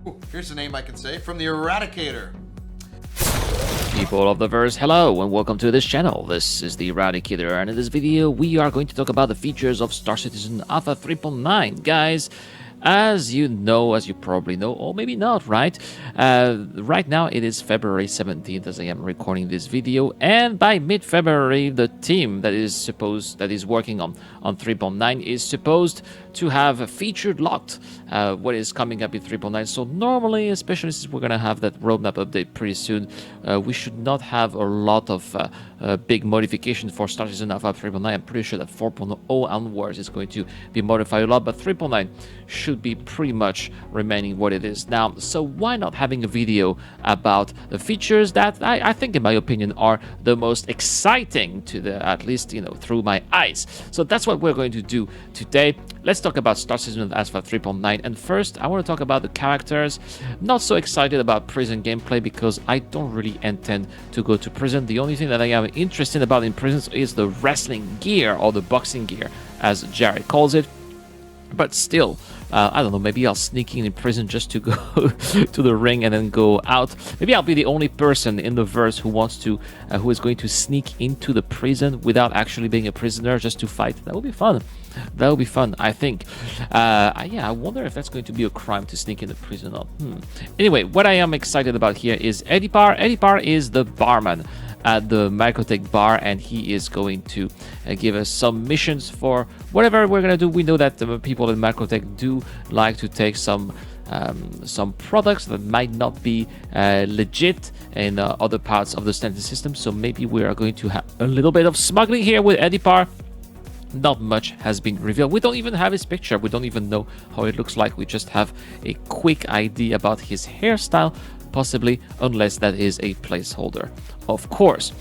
Ooh, here's a name I can say from the Eradicator. People of the verse, hello and welcome to this channel. This is the Eradicator, and in this video we are going to talk about the features of Star Citizen Alpha 3.9. Guys, as you know, as you probably know, or maybe not, right? Right now it is February 17th as I am recording this video, and by mid-February the team that is working on 3.9 is supposed to have featured locked what is coming up in 3.9. So normally, especially since we're gonna have that roadmap update pretty soon, we should not have a lot of big modifications for Star Citizen Alpha 3.9. I'm pretty sure that 4.0 onwards is going to be modified a lot, but 3.9 should be pretty much remaining what it is now. So why not having a video about the features that I think, in my opinion, are the most exciting to the, at least, you know, through my eyes. So that's what we're going to do today. Let's talk about Star Citizen Alpha 3.9, and first I want to talk about the characters. Not so excited about prison gameplay because I don't really intend to go to prison. The only thing that I am interested about in prisons is the wrestling gear, or the boxing gear as Jared calls it. But still, I don't know, maybe I'll sneak in prison just to go to the ring and then go out. Maybe I'll be the only person in the verse who who is going to sneak into the prison without actually being a prisoner, just to fight. That would be fun. That would be fun, I think. Yeah, I wonder if that's going to be a crime to sneak in the prison or not. Anyway, what I am excited about here is Eddie Parr. Eddie Parr is the barman at the Microtech bar, and he is going to give us some missions for whatever we're going to do. We know that the people in Microtech do like to take some products that might not be legit in other parts of the standard system, so maybe we are going to have a little bit of smuggling here with Eddie Parr. Not much has been revealed. We don't even have his picture. We don't even know how it looks like. We just have a quick idea about his hairstyle, possibly, unless that is a placeholder. Of course,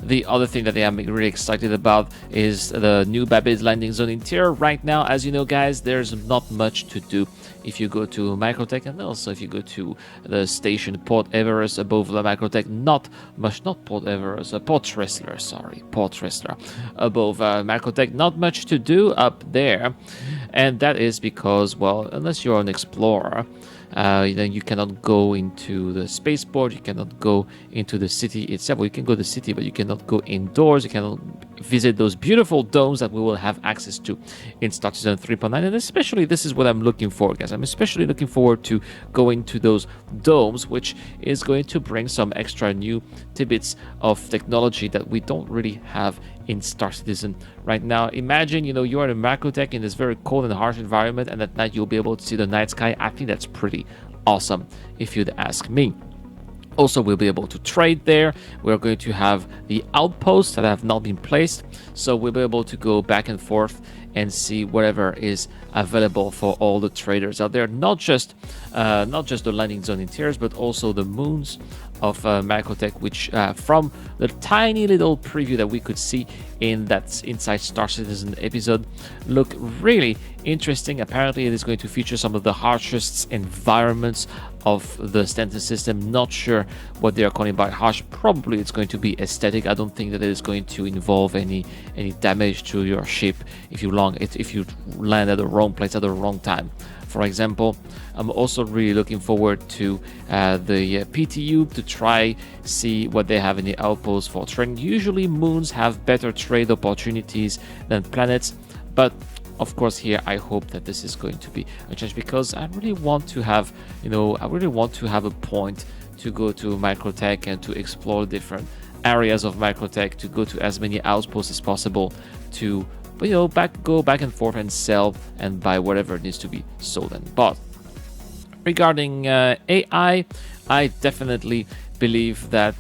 the other thing that I am really excited about is the new Babbage landing zone interior. Right now, as you know, guys, there's not much to do if you go to Microtech, and also if you go to the station Port Everest above the Microtech. Not much, not Port Everest, Port Tressler, sorry, Port Tressler above Microtech. Not much to do up there, and that is because, well, unless you're an explorer, then you cannot go into the spaceport, you cannot go into the city itself. Well, you can go to the city, but you cannot go indoors, you cannot visit those beautiful domes that we will have access to in Star Citizen 3.9. And especially, this is what I'm looking for, guys. I'm especially looking forward to going to those domes, which is going to bring some extra new tidbits of technology that we don't really have in Star Citizen right now. Imagine, you know, you're in a Microtech in this very cold and harsh environment, and at night you'll be able to see the night sky. I think that's pretty awesome, if you'd ask me. Also, we'll be able to trade there. We're going to have the outposts that have not been placed, so we'll be able to go back and forth and see whatever is available for all the traders out there. Not just the landing zone interiors, but also the moons of Microtech, which from the tiny little preview that we could see in that Inside Star Citizen episode, look really interesting. Apparently it is going to feature some of the harshest environments of the standard system. Not sure what they are calling by harsh. Probably it's going to be aesthetic. I don't think that it is going to involve any damage to your ship if you land at the wrong place at the wrong time. For example, I'm also really looking forward to the PTU to try see what they have in the outpost for trading. Usually moons have better trade opportunities than planets, but of course here I hope that this is going to be a change, because I really want to have, a point to go to Microtech and to explore different areas of Microtech, to go to as many outposts as possible, to go back and forth and sell and buy whatever needs to be sold and bought. Regarding AI, I definitely believe that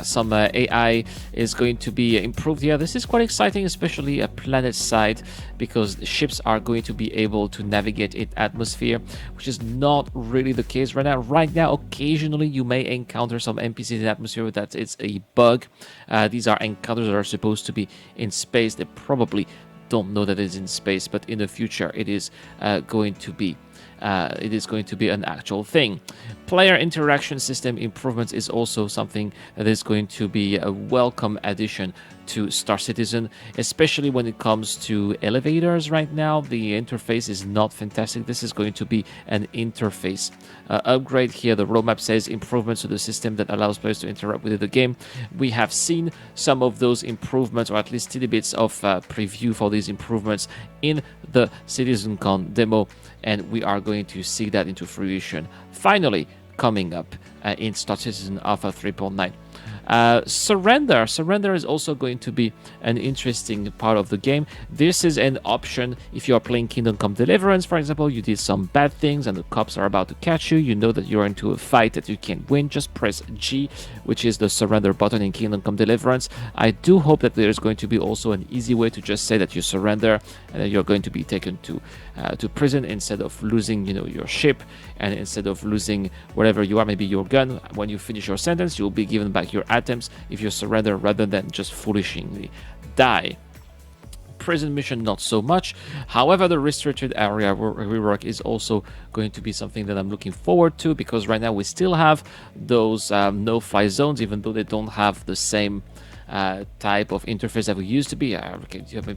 some AI is going to be improved here. This is quite exciting, especially a planet side, because the ships are going to be able to navigate its atmosphere, which is not really the case right now. Right now, occasionally you may encounter some NPCs in the atmosphere. That it's a bug. These are encounters that are supposed to be in space. They probably don't know that it's in space, but in the future it is going to be it is going to be an actual thing. Player interaction system improvements is also something that is going to be a welcome addition to Star Citizen, especially when it comes to elevators. Right now the interface is not fantastic. This is going to be an interface upgrade here. The roadmap says improvements to the system that allows players to interact with the game. We have seen some of those improvements, or at least tidbits of preview for these improvements in the CitizenCon demo, and we are going to see that into fruition finally coming up in Star Citizen Alpha 3.9. Surrender is also going to be an interesting part of the game. This is an option if you are playing Kingdom Come Deliverance, for example. You did some bad things and the cops are about to catch you. You know that you're into a fight that you can't win. Just press G, which is the surrender button in Kingdom Come Deliverance. I do hope that there's going to be also an easy way to just say that you surrender and that you're going to be taken to prison instead of losing, your ship, and instead of losing whatever you are, maybe your gun. When you finish your sentence, you'll be given back your items if you surrender rather than just foolishly die. Prison mission, not so much. However, the restricted area rework is also going to be something that I'm looking forward to, because right now we still have those no-fly zones, even though they don't have the same type of interface that we used to be.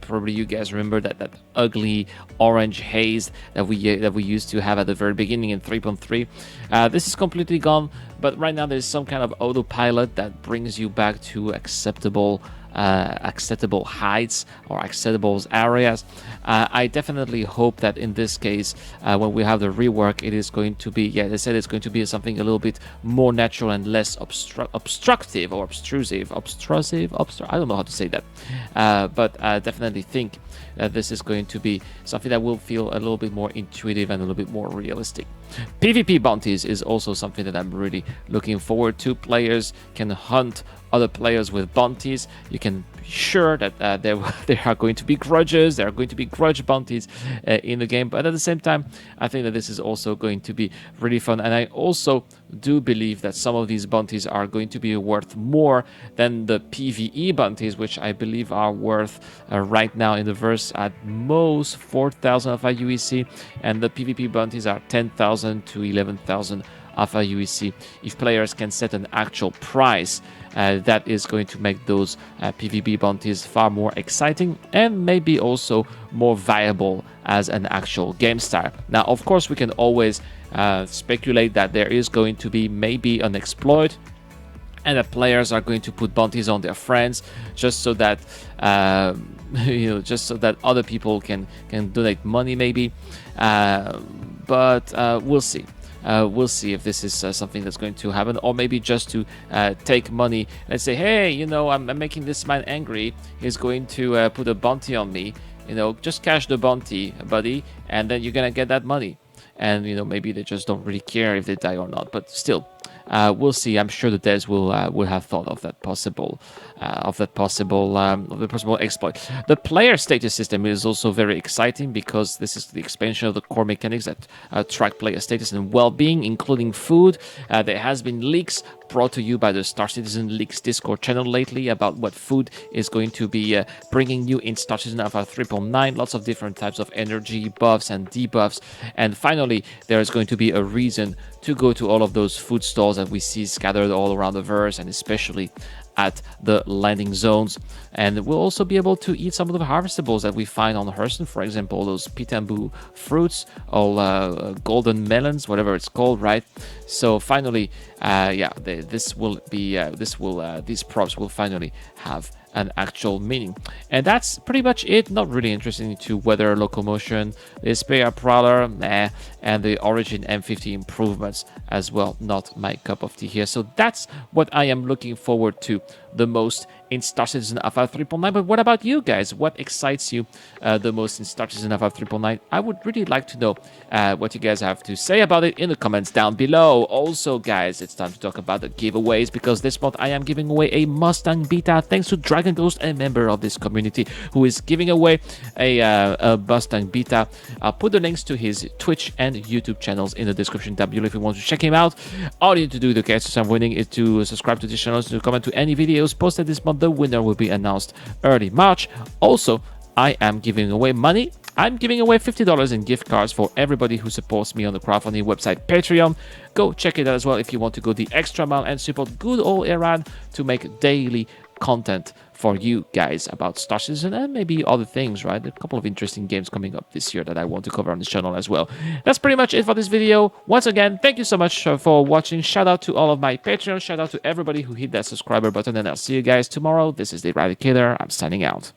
Probably you guys remember that ugly orange haze that we used to have at the very beginning in 3.3. This is completely gone, but right now there's some kind of autopilot that brings you back to acceptable heights or acceptable areas. I definitely hope that in this case, when we have the rework, it is going to be, they said it's going to be something a little bit more natural and less obstructive or obtrusive. I don't know how to say that, but I definitely think that this is going to be something that will feel a little bit more intuitive and a little bit more realistic. PvP bounties is also something that I'm really looking forward to. Players can hunt other players with bounties. You can be sure that there are going to be grudges, there are going to be grudge bounties in the game, but at the same time, I think that this is also going to be really fun, and I also do believe that some of these bounties are going to be worth more than the PvE bounties, which I believe are worth right now in the verse at most 4,000 Alpha UEC, and the PvP bounties are 10,000 to 11,000 Alpha UEC. If players can set an actual price, that is going to make those PvP bounties far more exciting and maybe also more viable as an actual game style. Now, of course, we can always speculate that there is going to be maybe an exploit, and that players are going to put bounties on their friends just so that just so that other people can donate money, maybe. But we'll see. We'll see if this is something that's going to happen, or maybe just to take money and say, hey, I'm making this man angry. He's going to put a bounty on me. Just cash the bounty, buddy, and then you're gonna get that money. And maybe they just don't really care if they die or not. But still, we'll see. I'm sure the devs will have thought of that possible exploit. The player status system is also very exciting, because this is the expansion of the core mechanics that track player status and well-being, including food. There has been leaks brought to you by the Star Citizen Leaks Discord channel lately about what food is going to be bringing you in Star Citizen Alpha 3.9. Lots of different types of energy buffs and debuffs, and finally there is going to be a reason to go to all of those food stalls that we see scattered all around the verse, and especially at the landing zones. And we'll also be able to eat some of the harvestables that we find on Hurston, for example, those pitambu fruits, all golden melons, whatever it's called, right? So finally, these props will finally have an actual meaning. And that's pretty much it. Not really interested into weather locomotion, the Spear Prowler, and the Origin M50 improvements as well. Not my cup of tea here. So that's what I am looking forward to the most in Star Citizen Alpha 3.9. But what about you guys? What excites you the most in Star Citizen Alpha 3.9? I would really like to know what you guys have to say about it in the comments down below. Also, guys, it's time to talk about the giveaways, because this month I am giving away a Mustang Beta thanks to Dragon Ghost, a member of this community, who is giving away a Mustang Beta. I'll put the links to his Twitch and YouTube channels in the description down below if you want to check him out. All you need to do, the guys, to I'm winning, is to subscribe to this channel, to comment to any videos posted this month. The winner will be announced early March. Also, I am giving away money I'm giving away $50 in gift cards for everybody who supports me on the crowdfunding website Patreon. Go check it out as well if you want to go the extra mile and support good old Iran to make daily content for you guys about Star Citizen and maybe other things, right? A couple of interesting games coming up this year that I want to cover on this channel as well. That's pretty much it for this video. Once again, thank you so much for watching. Shout out to all of my Patreon. Shout out to everybody who hit that subscriber button, and I'll see you guys tomorrow. This is the Eradicator. I'm signing out.